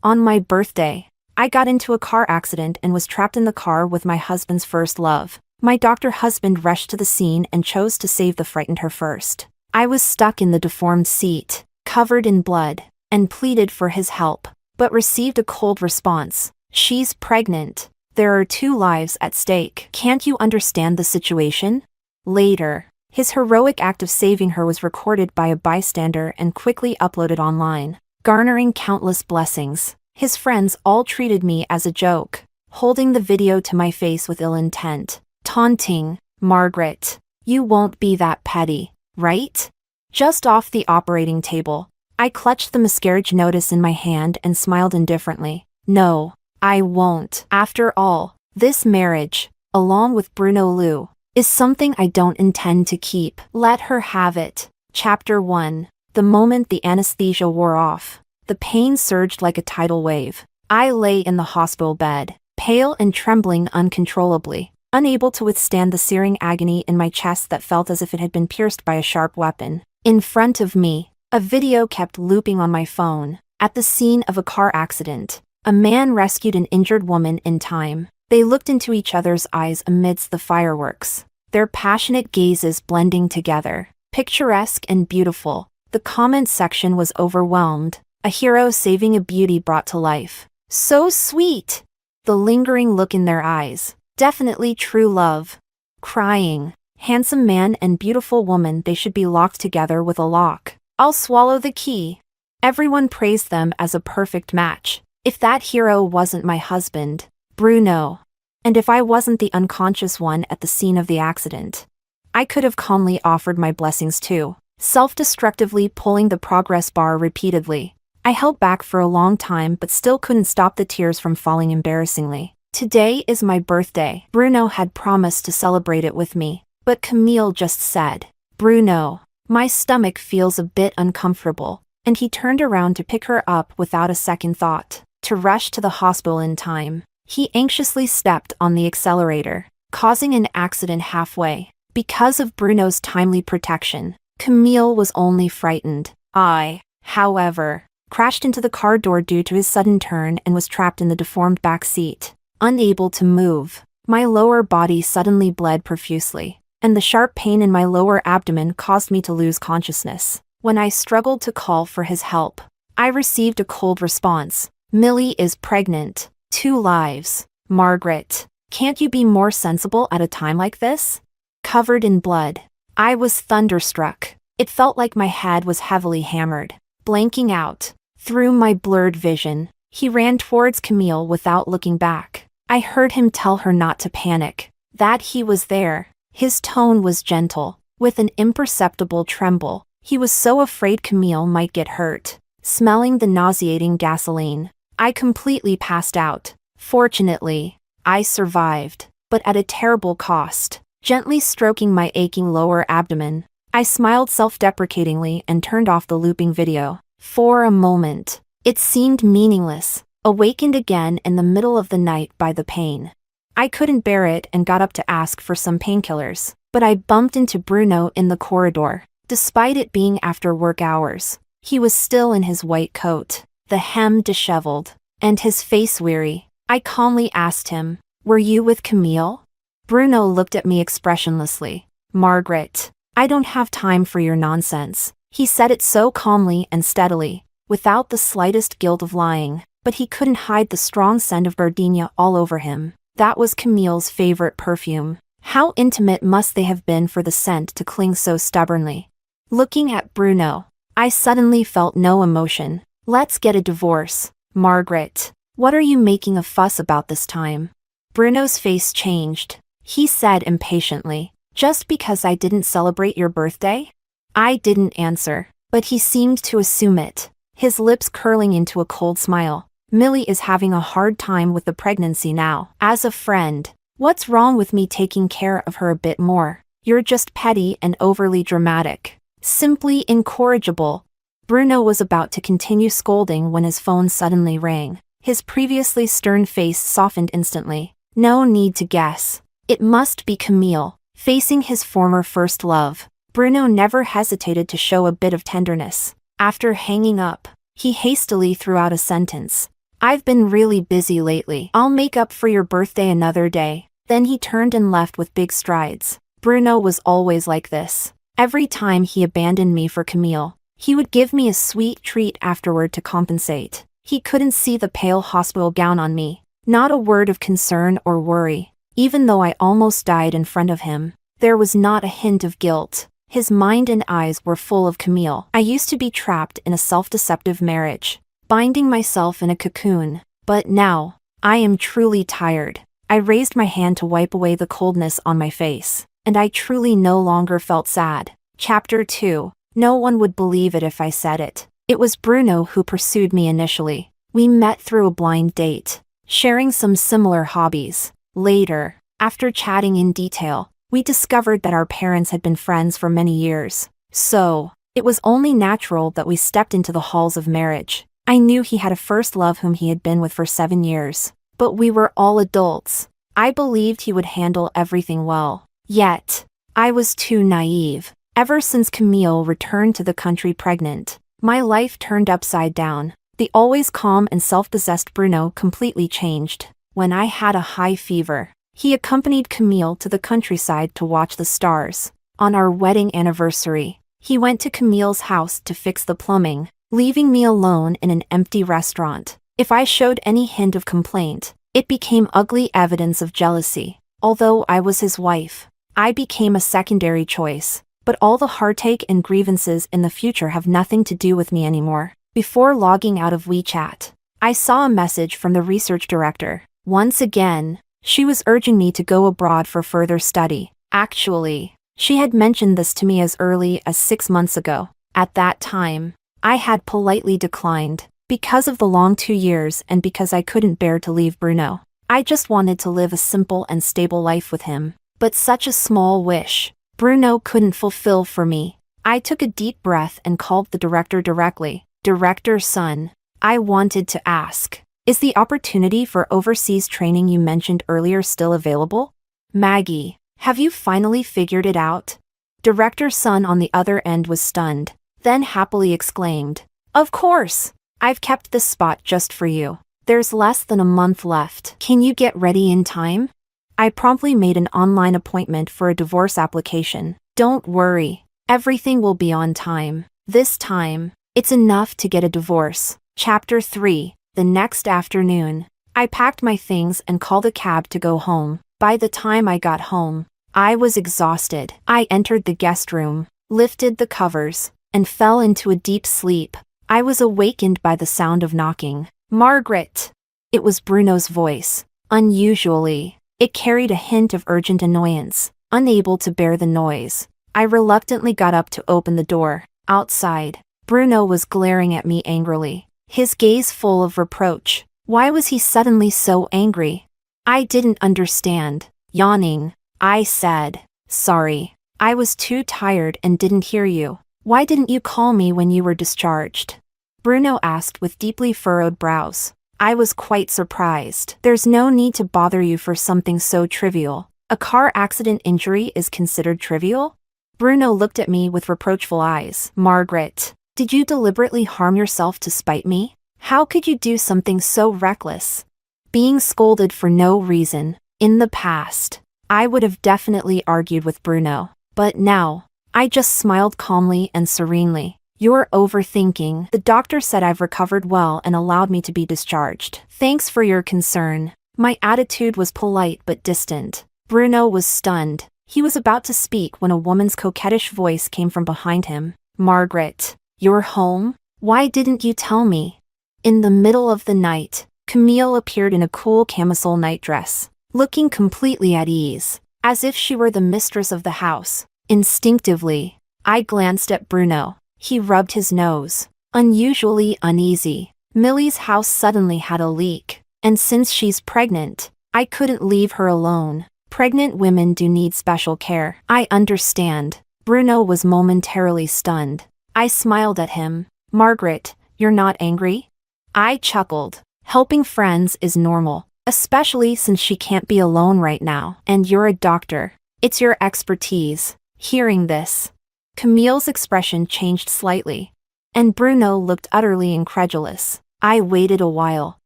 On my birthday, I got into a car accident and was trapped in the car with my husband's first love. My doctor husband rushed to the scene and chose to save the frightened her first. I was stuck in the deformed seat, covered in blood, and pleaded for his help, but received a cold response. She's pregnant. There are 2 lives at stake. Can't you understand the situation? Later, his heroic act of saving her was recorded by a bystander and quickly uploaded online, garnering countless blessings. His friends all treated me as a joke, holding the video to my face with ill intent, taunting, "Margaret, you won't be that petty, right?" Just off the operating table, I clutched the miscarriage notice in my hand and smiled indifferently. No, I won't. After all, this marriage, along with Bruno Liu, is something I don't intend to keep. Let her have it. Chapter 1. The moment the anesthesia wore off, the pain surged like a tidal wave. I lay in the hospital bed, pale and trembling uncontrollably, unable to withstand the searing agony in my chest that felt as if it had been pierced by a sharp weapon. In front of me, a video kept looping on my phone. At the scene of a car accident, a man rescued an injured woman in time. They looked into each other's eyes amidst the fireworks, their passionate gazes blending together. Picturesque and beautiful, the comment section was overwhelmed. A hero saving a beauty brought to life. So sweet! The lingering look in their eyes. Definitely true love. Crying. Handsome man and beautiful woman, they should be locked together with a lock. I'll swallow the key. Everyone praised them as a perfect match. If that hero wasn't my husband, Bruno, and if I wasn't the unconscious one at the scene of the accident, I could have calmly offered my blessings too, self-destructively pulling the progress bar repeatedly. I held back for a long time but still couldn't stop the tears from falling embarrassingly. Today is my birthday. Bruno had promised to celebrate it with me, but Camille just said, "Bruno, my stomach feels a bit uncomfortable," and he turned around to pick her up without a second thought. To rush to the hospital in time, he anxiously stepped on the accelerator, causing an accident halfway. Because of Bruno's timely protection, Camille was only frightened. I, however, crashed into the car door due to his sudden turn and was trapped in the deformed back seat. Unable to move, my lower body suddenly bled profusely, and the sharp pain in my lower abdomen caused me to lose consciousness. When I struggled to call for his help, I received a cold response. "Millie is pregnant. 2 lives. Margaret, can't you be more sensible at a time like this?" Covered in blood, I was thunderstruck. It felt like my head was heavily hammered. Blanking out, through my blurred vision, he ran towards Camille without looking back. I heard him tell her not to panic, that he was there. His tone was gentle, with an imperceptible tremble. He was so afraid Camille might get hurt. Smelling the nauseating gasoline, I completely passed out. Fortunately, I survived, but at a terrible cost. Gently stroking my aching lower abdomen, I smiled self-deprecatingly and turned off the looping video. For a moment, it seemed meaningless, awakened again in the middle of the night by the pain. I couldn't bear it and got up to ask for some painkillers, but I bumped into Bruno in the corridor. Despite it being after work hours, he was still in his white coat, the hem disheveled, and his face weary. I calmly asked him, "Were you with Camille?" Bruno looked at me expressionlessly. "Margaret, I don't have time for your nonsense." He said it so calmly and steadily, without the slightest guilt of lying, but he couldn't hide the strong scent of gardenia all over him. That was Camille's favorite perfume. How intimate must they have been for the scent to cling so stubbornly? Looking at Bruno, I suddenly felt no emotion. "Let's get a divorce, Margaret. What are you making a fuss about this time?" Bruno's face changed. He said impatiently, "Just because I didn't celebrate your birthday?" I didn't answer, but he seemed to assume it, his lips curling into a cold smile. "Millie is having a hard time with the pregnancy now. As a friend, what's wrong with me taking care of her a bit more? You're just petty and overly dramatic. Simply incorrigible." Bruno was about to continue scolding when his phone suddenly rang. His previously stern face softened instantly. No need to guess. It must be Camille. Facing his former first love, Bruno never hesitated to show a bit of tenderness. After hanging up, he hastily threw out a sentence. I've been really busy lately. I'll make up for your birthday another day. Then he turned and left with big strides. Bruno was always like this. Every time he abandoned me for Camille, he would give me a sweet treat afterward to compensate. He couldn't see the pale hospital gown on me. Not a word of concern or worry. Even though I almost died in front of him, there was not a hint of guilt. His mind and eyes were full of Camille. I used to be trapped in a self-deceptive marriage, binding myself in a cocoon. But now, I am truly tired. I raised my hand to wipe away the coldness on my face, and I truly no longer felt sad. Chapter 2. No one would believe it if I said it. It was Bruno who pursued me initially. We met through a blind date, sharing some similar hobbies. Later, after chatting in detail, we discovered that our parents had been friends for many years. So, it was only natural that we stepped into the halls of marriage. I knew he had a first love whom he had been with for 7 years. But we were all adults. I believed he would handle everything well. Yet, I was too naive. Ever since Camille returned to the country pregnant, my life turned upside down. The always calm and self-possessed Bruno completely changed. When I had a high fever, he accompanied Camille to the countryside to watch the stars. On our wedding anniversary, he went to Camille's house to fix the plumbing, leaving me alone in an empty restaurant. If I showed any hint of complaint, it became ugly evidence of jealousy. Although I was his wife, I became a secondary choice. But all the heartache and grievances in the future have nothing to do with me anymore. Before logging out of WeChat, I saw a message from the research director. Once again, she was urging me to go abroad for further study. Actually, she had mentioned this to me as early as 6 months ago. At that time, I had politely declined, because of the long 2 years and because I couldn't bear to leave Bruno. I just wanted to live a simple and stable life with him. But such a small wish, Bruno couldn't fulfill for me. I took a deep breath and called the director directly. Director Sun, I wanted to ask, is the opportunity for overseas training you mentioned earlier still available? Maggie, have you finally figured it out? Director Sun on the other end was stunned, then happily exclaimed, of course! I've kept this spot just for you. There's less than a month left. Can you get ready in time? I promptly made an online appointment for a divorce application. Don't worry, everything will be on time. This time, it's enough to get a divorce. Chapter 3. The next afternoon, I packed my things and called a cab to go home. By the time I got home, I was exhausted. I entered the guest room, lifted the covers, and fell into a deep sleep. I was awakened by the sound of knocking. Margaret! It was Bruno's voice. Unusually, it carried a hint of urgent annoyance. Unable to bear the noise, I reluctantly got up to open the door. Outside, Bruno was glaring at me angrily, his gaze full of reproach. Why was he suddenly so angry? I didn't understand. Yawning, I said, sorry, I was too tired and didn't hear you. Why didn't you call me when you were discharged? Bruno asked with deeply furrowed brows. I was quite surprised. There's no need to bother you for something so trivial. A car accident injury is considered trivial? Bruno looked at me with reproachful eyes. Margaret, did you deliberately harm yourself to spite me? How could you do something so reckless? Being scolded for no reason. In the past, I would have definitely argued with Bruno. But now, I just smiled calmly and serenely. You're overthinking. The doctor said I've recovered well and allowed me to be discharged. Thanks for your concern. My attitude was polite but distant. Bruno was stunned. He was about to speak when a woman's coquettish voice came from behind him. Margaret, you're home? Why didn't you tell me? In the middle of the night, Camille appeared in a cool camisole nightdress, looking completely at ease, as if she were the mistress of the house. Instinctively, I glanced at Bruno. He rubbed his nose, unusually uneasy. Millie's house suddenly had a leak, and since she's pregnant, I couldn't leave her alone. Pregnant women do need special care. I understand. Bruno was momentarily stunned. I smiled at him. Margaret, you're not angry? I chuckled. Helping friends is normal, especially since she can't be alone right now. And you're a doctor. It's your expertise. Hearing this, Camille's expression changed slightly, and Bruno looked utterly incredulous. I waited a while,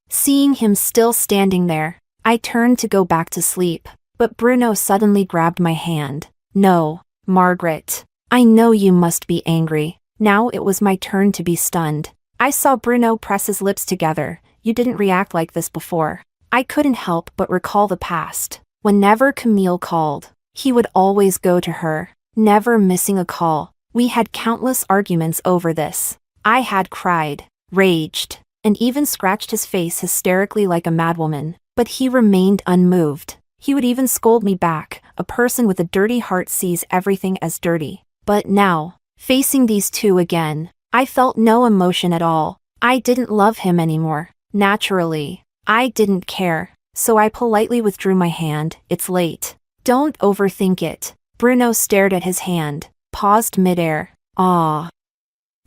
Seeing him still standing there, I turned to go back to sleep, but Bruno suddenly grabbed my hand. No, Margaret. I know you must be angry. Now it was my turn to be stunned. I saw Bruno press his lips together. You didn't react like this before. I couldn't help but recall the past. Whenever Camille called, he would always go to her, never missing a call. We had countless arguments over this. I had cried, raged, and even scratched his face hysterically like a madwoman, but he remained unmoved. He would even scold me back. A person with a dirty heart sees everything as dirty. But now, facing these two again, I felt no emotion at all. I didn't love him anymore. Naturally, I didn't care, so I politely withdrew my hand. It's late. Don't overthink it. Bruno stared at his hand, paused midair. Ah.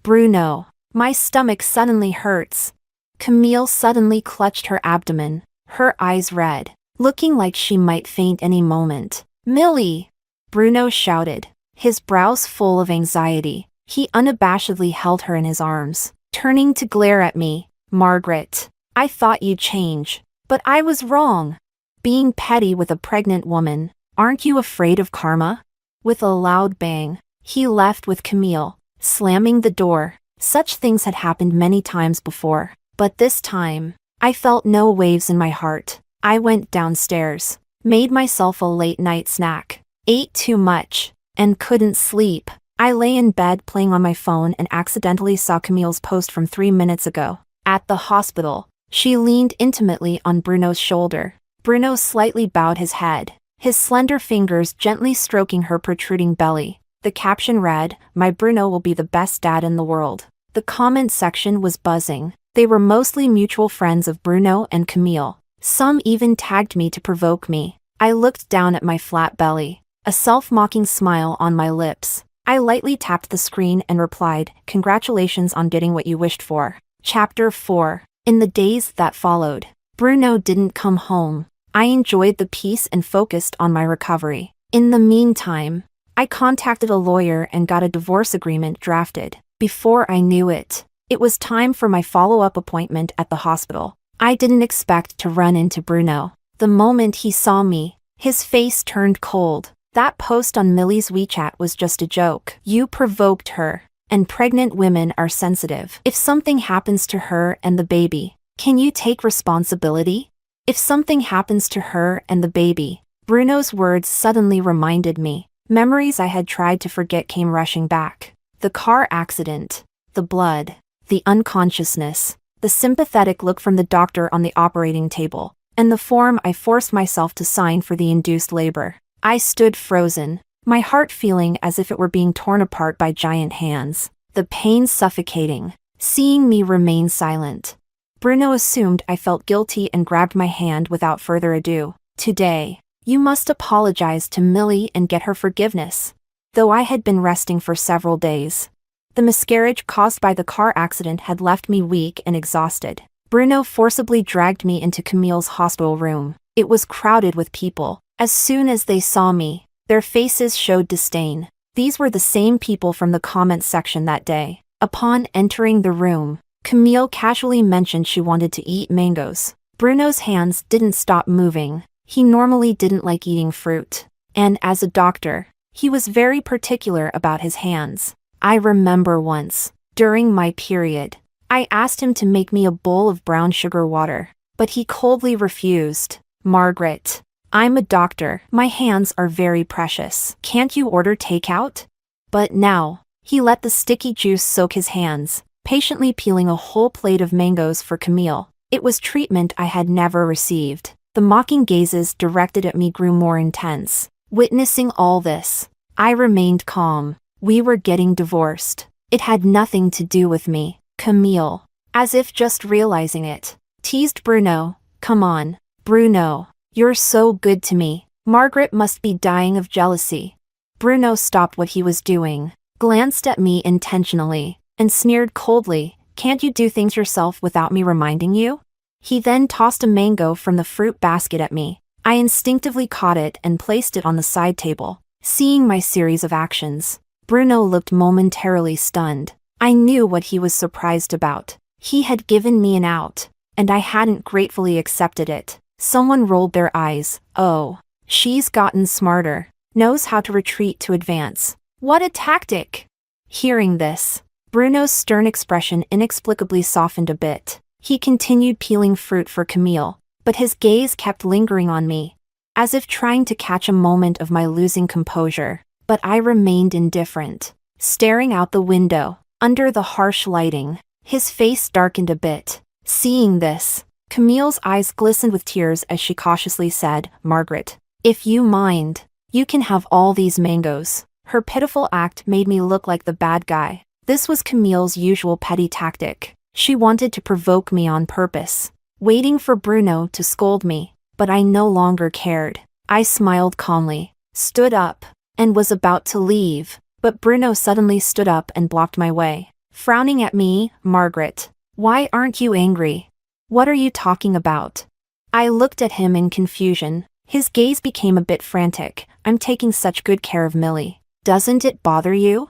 Bruno. My stomach suddenly hurts. Camille suddenly clutched her abdomen, her eyes red, looking like she might faint any moment. Millie! Bruno shouted, his brows full of anxiety. He unabashedly held her in his arms, turning to glare at me. Margaret, I thought you'd change. But I was wrong. Being petty with a pregnant woman, aren't you afraid of karma? With a loud bang, he left with Camille, slamming the door. Such things had happened many times before, but this time, I felt no waves in my heart. I went downstairs, made myself a late-night snack, ate too much, and couldn't sleep. I lay in bed playing on my phone and accidentally saw Camille's post from 3 minutes ago. At the hospital, she leaned intimately on Bruno's shoulder. Bruno slightly bowed his head, his slender fingers gently stroking her protruding belly. The caption read, "My Bruno will be the best dad in the world." The comment section was buzzing. They were mostly mutual friends of Bruno and Camille. Some even tagged me to provoke me. I looked down at my flat belly, a self-mocking smile on my lips. I lightly tapped the screen and replied, "Congratulations on getting what you wished for." Chapter 4. In the days that followed, Bruno didn't come home. I enjoyed the peace and focused on my recovery. In the meantime, I contacted a lawyer and got a divorce agreement drafted. Before I knew it, it was time for my follow-up appointment at the hospital. I didn't expect to run into Bruno. The moment he saw me, his face turned cold. That post on Millie's WeChat was just a joke. You provoked her, and pregnant women are sensitive. If something happens to her and the baby, can you take responsibility? If something happens to her and the baby, Bruno's words suddenly reminded me. Memories I had tried to forget came rushing back. The car accident, the blood, the unconsciousness, the sympathetic look from the doctor on the operating table, and the form I forced myself to sign for the induced labor. I stood frozen, my heart feeling as if it were being torn apart by giant hands, the pain suffocating. Seeing me remain silent, Bruno assumed I felt guilty and grabbed my hand without further ado. Today, you must apologize to Millie and get her forgiveness. Though I had been resting for several days, the miscarriage caused by the car accident had left me weak and exhausted. Bruno forcibly dragged me into Camille's hospital room. It was crowded with people. As soon as they saw me, their faces showed disdain. These were the same people from the comments section that day. Upon entering the room, Camille casually mentioned she wanted to eat mangoes. Bruno's hands didn't stop moving. He normally didn't like eating fruit, and as a doctor, he was very particular about his hands. I remember once, during my period, I asked him to make me a bowl of brown sugar water, but he coldly refused. Margaret, I'm a doctor. My hands are very precious. Can't you order takeout? But now, he let the sticky juice soak his hands, patiently peeling a whole plate of mangoes for Camille. It was treatment I had never received. The mocking gazes directed at me grew more intense. Witnessing all this, I remained calm. We were getting divorced. It had nothing to do with me. Camille, as if just realizing it, teased Bruno. Come on, Bruno, you're so good to me. Margaret must be dying of jealousy. Bruno stopped what he was doing, glanced at me intentionally, and sneered coldly. Can't you do things yourself without me reminding you? He then tossed a mango from the fruit basket at me. I instinctively caught it and placed it on the side table. Seeing my series of actions, Bruno looked momentarily stunned. I knew what he was surprised about. He had given me an out. and I hadn't gratefully accepted it. Someone rolled their eyes. Oh, she's gotten smarter. Knows how to retreat to advance. What a tactic! Hearing this, Bruno's stern expression inexplicably softened a bit. He continued peeling fruit for Camille, but his gaze kept lingering on me, as if trying to catch a moment of my losing composure. But I remained indifferent, staring out the window. Under the harsh lighting, his face darkened a bit. Seeing this, Camille's eyes glistened with tears as she cautiously said, "Margaret, if you mind, you can have all these mangoes." Her pitiful act made me look like the bad guy. This was Camille's usual petty tactic. She wanted to provoke me on purpose, waiting for Bruno to scold me, but I no longer cared. I smiled calmly, stood up, and was about to leave, but Bruno suddenly stood up and blocked my way. Frowning at me, "Margaret, why aren't you angry? What are you talking about?" I looked at him in confusion. His gaze became a bit frantic. "I'm taking such good care of Millie. Doesn't it bother you?"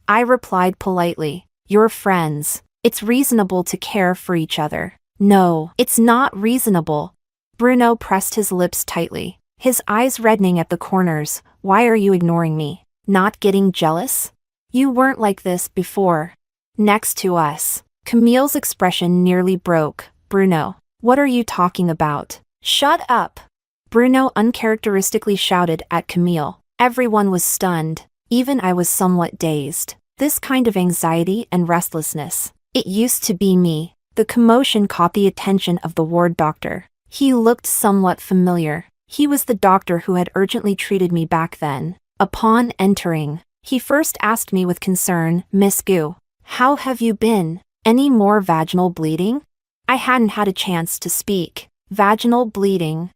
I replied politely, "You're friends. It's reasonable to care for each other." "No, it's not reasonable." Bruno pressed his lips tightly, his eyes reddening at the corners. "Why are you ignoring me? Not getting jealous? You weren't like this before." Next to us, Camille's expression nearly broke. "Bruno, what are you talking about? Shut up!" Bruno uncharacteristically shouted at Camille. Everyone was stunned. Even I was somewhat dazed. This kind of anxiety and restlessness. It used to be me. The commotion caught the attention of the ward doctor. He looked somewhat familiar. He was the doctor who had urgently treated me back then. Upon entering, he first asked me with concern, "Miss Gu, how have you been? Any more vaginal bleeding?" I hadn't had a chance to speak. Vaginal bleeding.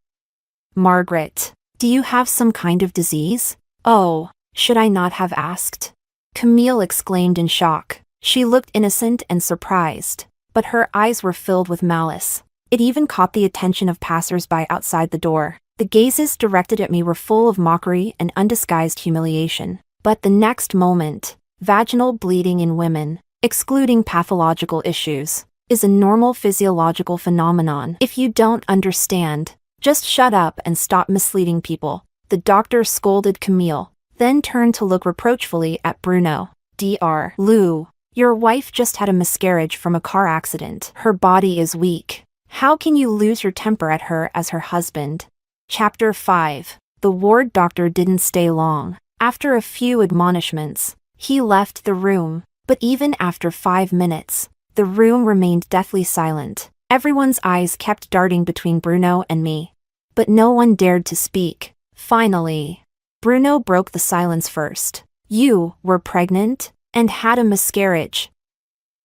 "Margaret, do you have some kind of disease?" "Oh, should I not have asked?" Camille exclaimed in shock. She looked innocent and surprised, but her eyes were filled with malice. It even caught the attention of passers-by outside the door. The gazes directed at me were full of mockery and undisguised humiliation. But the next moment, vaginal bleeding in women, excluding pathological issues, is a normal physiological phenomenon. If you don't understand, just shut up and stop misleading people. The doctor scolded Camille, then turned to look reproachfully at Bruno. "Dr. Lou, your wife just had a miscarriage from a car accident. Her body is weak. How can you lose your temper at her as her husband?" Chapter 5. The ward doctor didn't stay long. After a few admonishments, he left the room. But even after 5 minutes, the room remained deathly silent. Everyone's eyes kept darting between Bruno and me, but no one dared to speak. Finally, Bruno broke the silence first. "You were pregnant and had a miscarriage.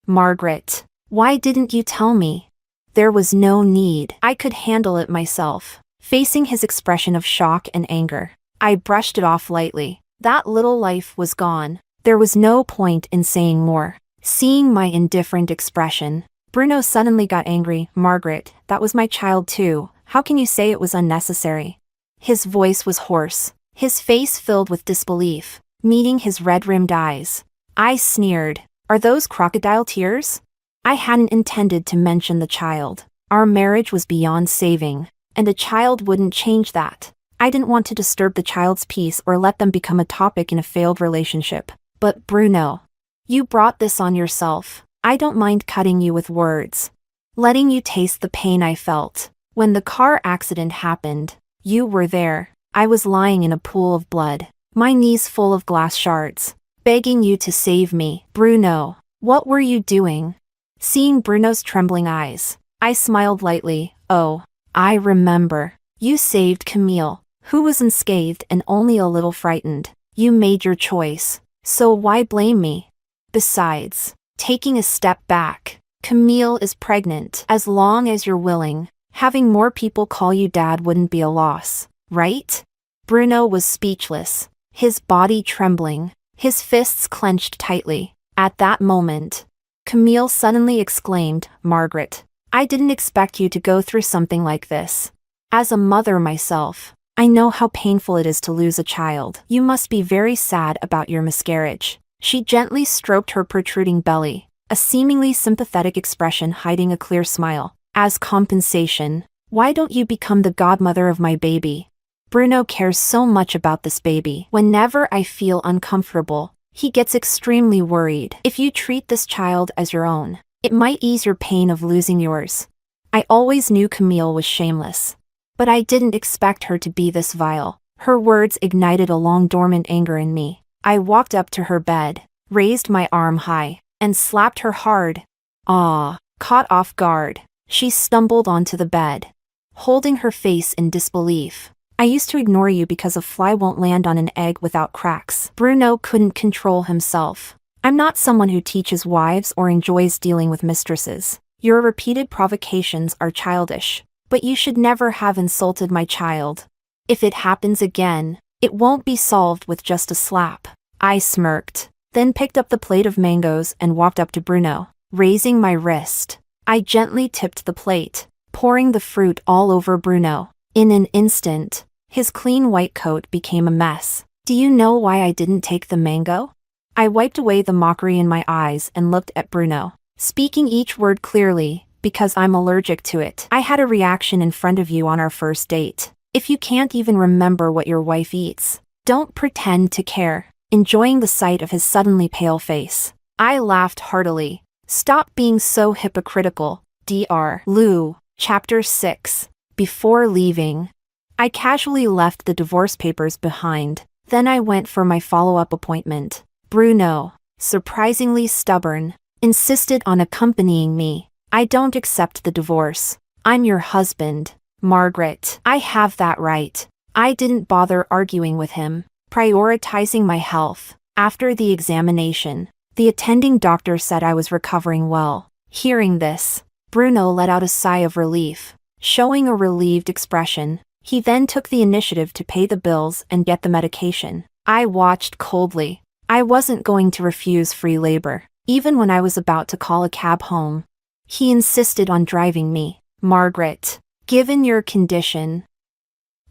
Margaret, why didn't you tell me?" "There was no need. I could handle it myself." Facing his expression of shock and anger, I brushed it off lightly. That little life was gone. There was no point in saying more. Seeing my indifferent expression, Bruno suddenly got angry. "Margaret, that was my child too. How can you say it was unnecessary?" His voice was hoarse, his face filled with disbelief, meeting his red-rimmed eyes. I sneered. "Are those crocodile tears?" I hadn't intended to mention the child. Our marriage was beyond saving, and a child wouldn't change that. I didn't want to disturb the child's peace or let them become a topic in a failed relationship. "But Bruno, you brought this on yourself. I don't mind cutting you with words, letting you taste the pain I felt. When the car accident happened, you were there. I was lying in a pool of blood, my knees full of glass shards, begging you to save me." "Bruno, what were you doing?" Seeing Bruno's trembling eyes, I smiled lightly. "Oh, I remember. You saved Camille, who was unscathed and only a little frightened. You made your choice, so why blame me? Besides, taking a step back, Camille is pregnant. As long as you're willing, having more people call you dad wouldn't be a loss, right?" Bruno was speechless, his body trembling, his fists clenched tightly. At that moment, Camille suddenly exclaimed, "Margaret, I didn't expect you to go through something like this. As a mother myself, I know how painful it is to lose a child. You must be very sad about your miscarriage." She gently stroked her protruding belly, a seemingly sympathetic expression hiding a clear smile. As compensation, why don't you become the godmother of my baby? Bruno cares so much about this baby. Whenever I feel uncomfortable, he gets extremely worried. If you treat this child as your own, it might ease your pain of losing yours. I always knew Camille was shameless, but I didn't expect her to be this vile. Her words ignited a long-dormant anger in me. I walked up to her bed, raised my arm high, and slapped her hard. Caught off guard, she stumbled onto the bed, holding her face in disbelief. I used to ignore you because a fly won't land on an egg without cracks. Bruno couldn't control himself. I'm not someone who teaches wives or enjoys dealing with mistresses. Your repeated provocations are childish, but you should never have insulted my child. If it happens again, it won't be solved with just a slap. I smirked, then picked up the plate of mangoes and walked up to Bruno, raising my wrist. I gently tipped the plate, pouring the fruit all over Bruno. In an instant, his clean white coat became a mess. Do you know why I didn't take the mango? I wiped away the mockery in my eyes and looked at Bruno, speaking each word clearly, because I'm allergic to it. I had a reaction in front of you on our first date. If you can't even remember what your wife eats, don't pretend to care. Enjoying the sight of his suddenly pale face, I laughed heartily. Stop being so hypocritical, Dr. Lou. Chapter 6. Before leaving, I casually left the divorce papers behind. Then I went for my follow-up appointment. Bruno, surprisingly stubborn, insisted on accompanying me. I don't accept the divorce. I'm your husband, Margaret. I have that right. I didn't bother arguing with him, prioritizing my health. After the examination, the attending doctor said I was recovering well. Hearing this, Bruno let out a sigh of relief, showing a relieved expression. He then took the initiative to pay the bills and get the medication. I watched coldly. I wasn't going to refuse free labor, even when I was about to call a cab home. He insisted on driving me. Margaret, given your condition,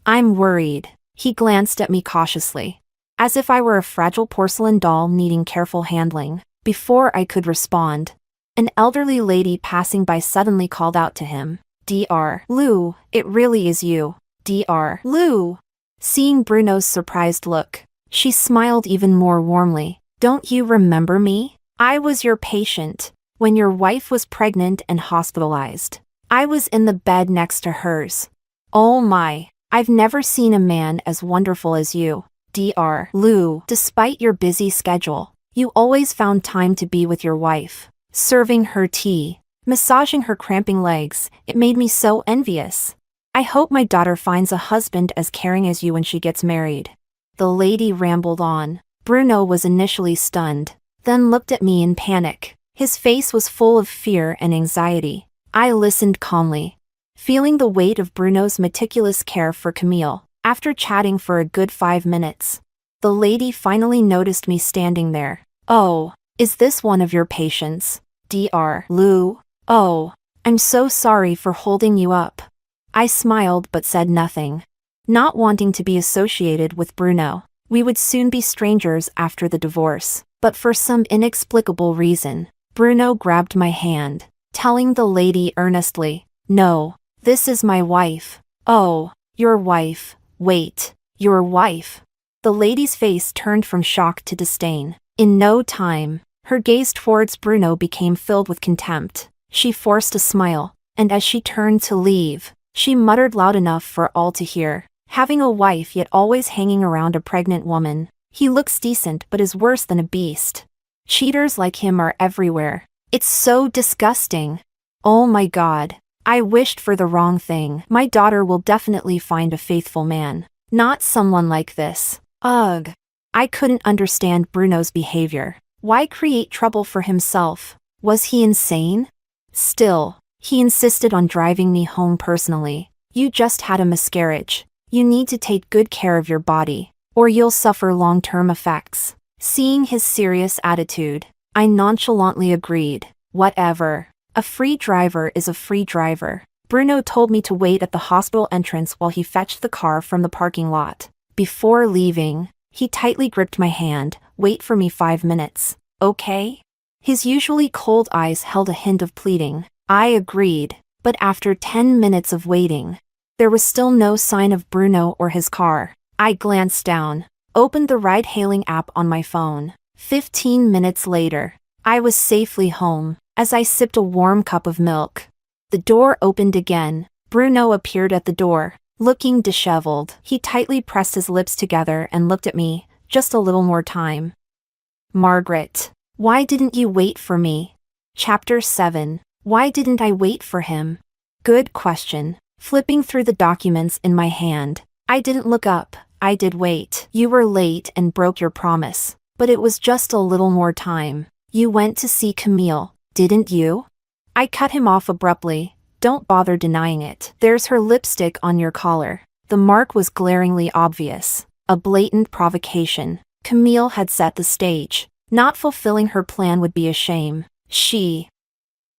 I'm worried. He glanced at me cautiously, as if I were a fragile porcelain doll needing careful handling. Before I could respond, an elderly lady passing by suddenly called out to him, Dr. Lou, it really is you. Dr. Lou. Seeing Bruno's surprised look, she smiled even more warmly. Don't you remember me? I was your patient when your wife was pregnant and hospitalized. I was in the bed next to hers. Oh my, I've never seen a man as wonderful as you, Dr. Lou. Despite your busy schedule, you always found time to be with your wife, serving her tea, massaging her cramping legs. It made me so envious. I hope my daughter finds a husband as caring as you when she gets married. The lady rambled on. Bruno was initially stunned, then looked at me in panic. His face was full of fear and anxiety. I listened calmly, feeling the weight of Bruno's meticulous care for Camille. After chatting for a good 5 minutes, the lady finally noticed me standing there. Oh, is this one of your patients, Dr. Lou? Oh, I'm so sorry for holding you up. I smiled but said nothing, not wanting to be associated with Bruno. We would soon be strangers after the divorce, but for some inexplicable reason, Bruno grabbed my hand, telling the lady earnestly, No, this is my wife. Oh, your wife. Wait, your wife. The lady's face turned from shock to disdain. In no time, her gaze towards Bruno became filled with contempt. She forced a smile, and as she turned to leave, she muttered loud enough for all to hear. Having a wife yet always hanging around a pregnant woman, he looks decent but is worse than a beast. Cheaters like him are everywhere. It's so disgusting. Oh my God. I wished for the wrong thing. My daughter will definitely find a faithful man, not someone like this. Ugh. I couldn't understand Bruno's behavior. Why create trouble for himself? Was he insane? Still, he insisted on driving me home personally. You just had a miscarriage. You need to take good care of your body, or you'll suffer long-term effects. Seeing his serious attitude, I nonchalantly agreed. Whatever. A free driver is a free driver. Bruno told me to wait at the hospital entrance while he fetched the car from the parking lot. Before leaving, he tightly gripped my hand. Wait for me 5 minutes, okay? His usually cold eyes held a hint of pleading. I agreed, But after 10 minutes of waiting, there was still no sign of Bruno or his car. I glanced down, opened the ride-hailing app on my phone. 15 minutes later, I was safely home. As I sipped a warm cup of milk, the door opened again. Bruno appeared at the door, looking disheveled. He tightly pressed his lips together and looked at me. Just a little more time. Margaret, why didn't you wait for me? Chapter 7. Why didn't I wait for him? Good question. Flipping through the documents in my hand, I didn't look up. I did wait. You were late and broke your promise, but it was just a little more time. You went to see Camille, didn't you? I cut him off abruptly. Don't bother denying it. There's her lipstick on your collar. The mark was glaringly obvious. A blatant provocation. Camille had set the stage. Not fulfilling her plan would be a shame.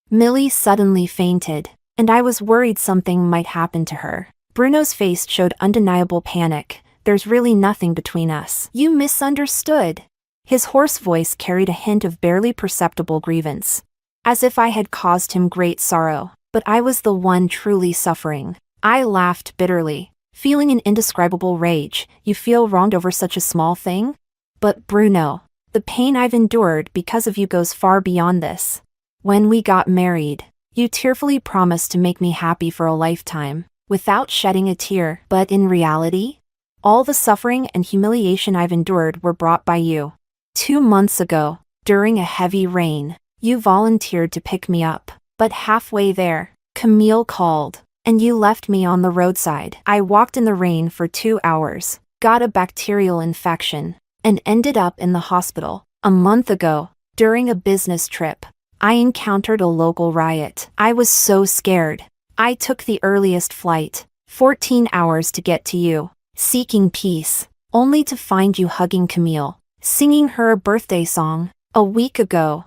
Millie suddenly fainted, and I was worried something might happen to her. Bruno's face showed undeniable panic. There's really nothing between us. You misunderstood. His hoarse voice carried a hint of barely perceptible grievance, as if I had caused him great sorrow, but I was the one truly suffering. I laughed bitterly, feeling an indescribable rage. You feel wronged over such a small thing? But Bruno, the pain I've endured because of you goes far beyond this. When we got married, you tearfully promised to make me happy for a lifetime, without shedding a tear. But in reality, all the suffering and humiliation I've endured were brought by you. 2 months ago, during a heavy rain, you volunteered to pick me up, but halfway there, Camille called, and you left me on the roadside. I walked in the rain for 2 hours, got a bacterial infection, and ended up in the hospital. A month ago, during a business trip, I encountered a local riot. I was so scared. I took the earliest flight, 14 hours to get to you, seeking peace, only to find you hugging Camille, singing her a birthday song. A week ago,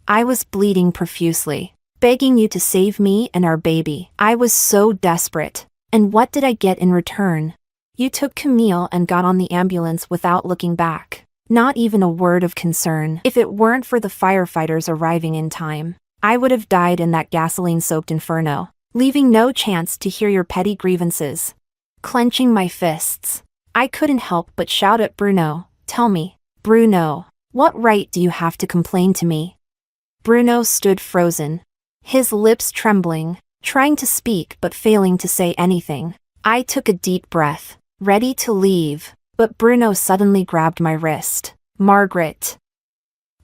I was bleeding profusely, begging you to save me and our baby. I was so desperate. And what did I get in return? You took Camille and got on the ambulance without looking back. Not even a word of concern. If it weren't for the firefighters arriving in time, I would have died in that gasoline-soaked inferno, leaving no chance to hear your petty grievances. Clenching my fists, I couldn't help but shout at Bruno. Tell me, Bruno, what right do you have to complain to me? Bruno stood frozen, his lips trembling, trying to speak but failing to say anything. I took a deep breath, ready to leave, but Bruno suddenly grabbed my wrist. Margaret,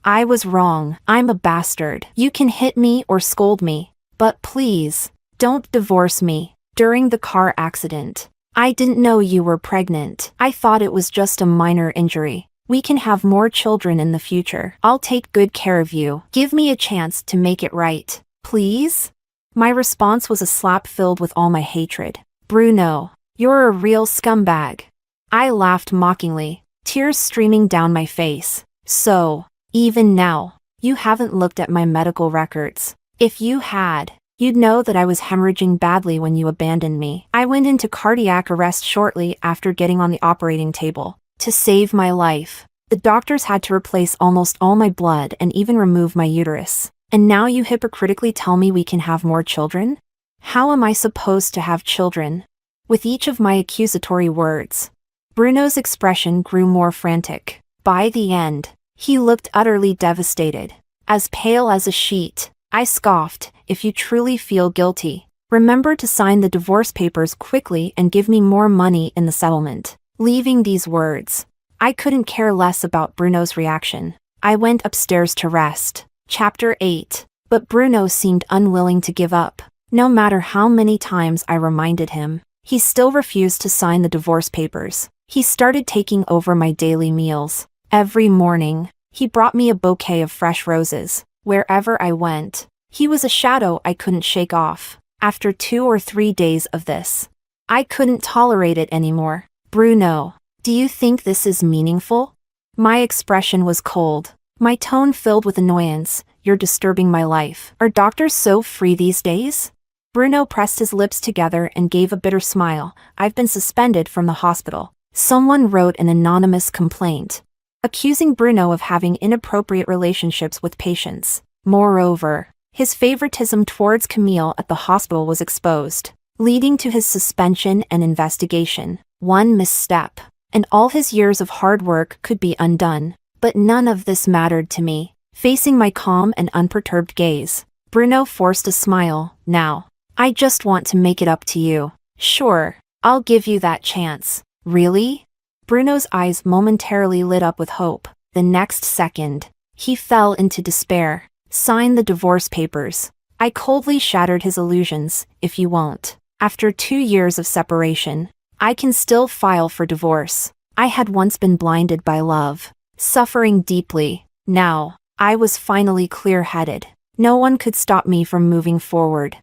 I was wrong. I'm a bastard. You can hit me or scold me, but please, don't divorce me. During the car accident, I didn't know you were pregnant. I thought it was just a minor injury. We can have more children in the future. I'll take good care of you. Give me a chance to make it right, please? My response was a slap filled with all my hatred. Bruno, you're a real scumbag. I laughed mockingly, tears streaming down my face. So, even now, you haven't looked at my medical records. If you had, you'd know that I was hemorrhaging badly when you abandoned me. I went into cardiac arrest shortly after getting on the operating table. To save my life, the doctors had to replace almost all my blood and even remove my uterus. And now you hypocritically tell me we can have more children? How am I supposed to have children? With each of my accusatory words, Bruno's expression grew more frantic. By the end, he looked utterly devastated, as pale as a sheet. I scoffed. If you truly feel guilty, remember to sign the divorce papers quickly and give me more money in the settlement. Leaving these words, I couldn't care less about Bruno's reaction. I went upstairs to rest. Chapter 8. But Bruno seemed unwilling to give up. No matter how many times I reminded him, he still refused to sign the divorce papers. He started taking over my daily meals. Every morning, he brought me a bouquet of fresh roses. Wherever I went, he was a shadow I couldn't shake off. After 2 or 3 days of this, I couldn't tolerate it anymore. Bruno, do you think this is meaningful? My expression was cold, my tone filled with annoyance. You're disturbing my life. Are doctors so free these days? Bruno pressed his lips together and gave a bitter smile. I've been suspended from the hospital. Someone wrote an anonymous complaint, accusing Bruno of having inappropriate relationships with patients. Moreover, His favoritism towards Camille at the hospital was exposed, leading to his suspension and investigation. One misstep, and all his years of hard work could be undone. But none of this mattered to me. Facing my calm and unperturbed gaze, Bruno forced a smile. Now, I just want to make it up to you. Sure, I'll give you that chance. Really? Bruno's eyes momentarily lit up with hope. The next second, he fell into despair. Sign the divorce papers. I coldly shattered his illusions. If you won't. After 2 years of separation, I can still file for divorce. I had once been blinded by love, suffering deeply. Now, I was finally clear-headed. No one could stop me from moving forward.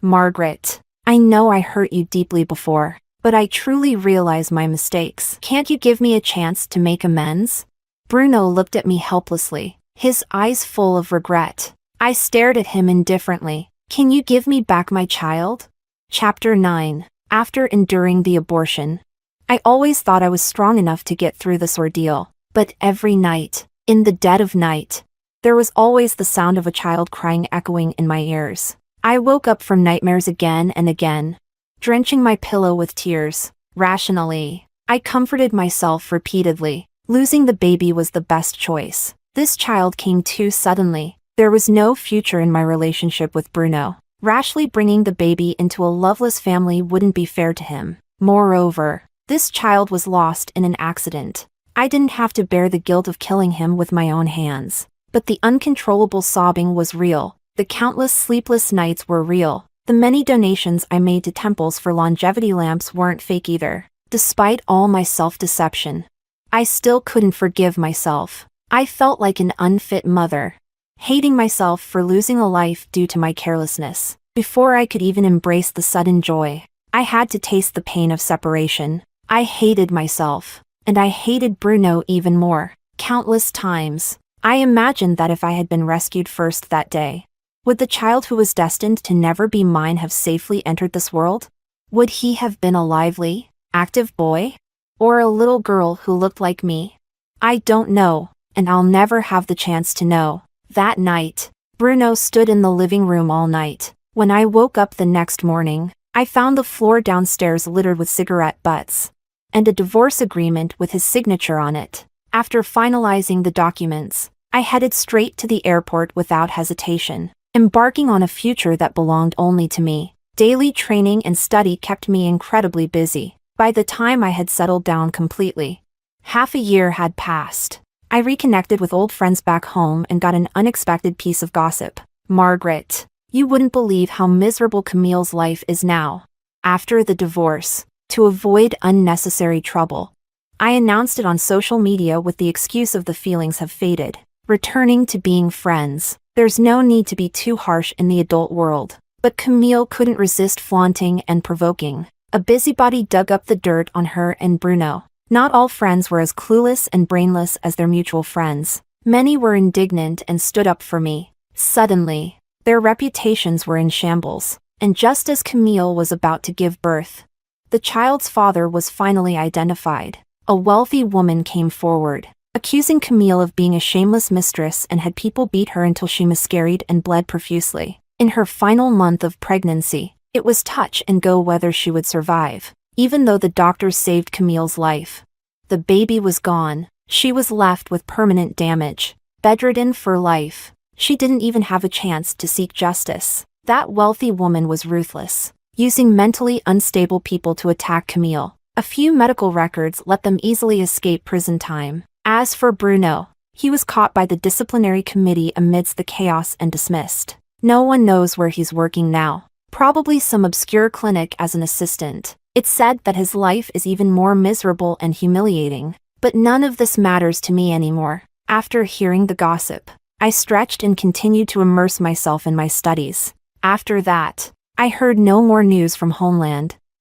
Margaret, I know I hurt you deeply before, but I truly realize my mistakes. Can't you give me a chance to make amends? Bruno looked at me helplessly, his eyes full of regret. I stared at him indifferently. Can you give me back my child? Chapter 9. After enduring the abortion, I always thought I was strong enough to get through this ordeal, but every night, in the dead of night, there was always the sound of a child crying echoing in my ears. I woke up from nightmares again and again, drenching my pillow with tears. Rationally, I comforted myself repeatedly. Losing the baby was the best choice. This child came too suddenly. There was no future in my relationship with Bruno. Rashly bringing the baby into a loveless family wouldn't be fair to him. Moreover, this child was lost in an accident. I didn't have to bear the guilt of killing him with my own hands. But the uncontrollable sobbing was real. The countless sleepless nights were real. The many donations I made to temples for longevity lamps weren't fake either. Despite all my self-deception, I still couldn't forgive myself. I felt like an unfit mother, hating myself for losing a life due to my carelessness. Before I could even embrace the sudden joy, I had to taste the pain of separation. I hated myself, and I hated Bruno even more. Countless times, I imagined that if I had been rescued first that day, would the child who was destined to never be mine have safely entered this world? Would he have been a lively, active boy? Or a little girl who looked like me? I don't know, and I'll never have the chance to know. That night, Bruno stood in the living room all night. When I woke up the next morning, I found the floor downstairs littered with cigarette butts, and a divorce agreement with his signature on it. After finalizing the documents, I headed straight to the airport without hesitation, embarking on a future that belonged only to me. Daily training and study kept me incredibly busy. By the time I had settled down completely, half a year had passed. I reconnected with old friends back home and got an unexpected piece of gossip. Margaret, you wouldn't believe how miserable Camille's life is now. After the divorce, to avoid unnecessary trouble, I announced it on social media with the excuse of the feelings have faded. Returning to being friends. There's no need to be too harsh in the adult world. But Camille couldn't resist flaunting and provoking. A busybody dug up the dirt on her and Bruno. Not all friends were as clueless and brainless as their mutual friends. Many were indignant and stood up for me. Suddenly, their reputations were in shambles. And just as Camille was about to give birth, the child's father was finally identified. A wealthy woman came forward, accusing Camille of being a shameless mistress and had people beat her until she miscarried and bled profusely. In her final month of pregnancy, it was touch and go whether she would survive. Even though the doctors saved Camille's life, the baby was gone. She was left with permanent damage, bedridden for life. She didn't even have a chance to seek justice. That wealthy woman was ruthless, using mentally unstable people to attack Camille. A few medical records let them easily escape prison time. As for Bruno, he was caught by the disciplinary committee amidst the chaos and dismissed. No one knows where he's working now. Probably some obscure clinic as an assistant. It's said that his life is even more miserable and humiliating. But none of this matters to me anymore. After hearing the gossip, I stretched and continued to immerse myself in my studies. After that, I heard no more news from homeland.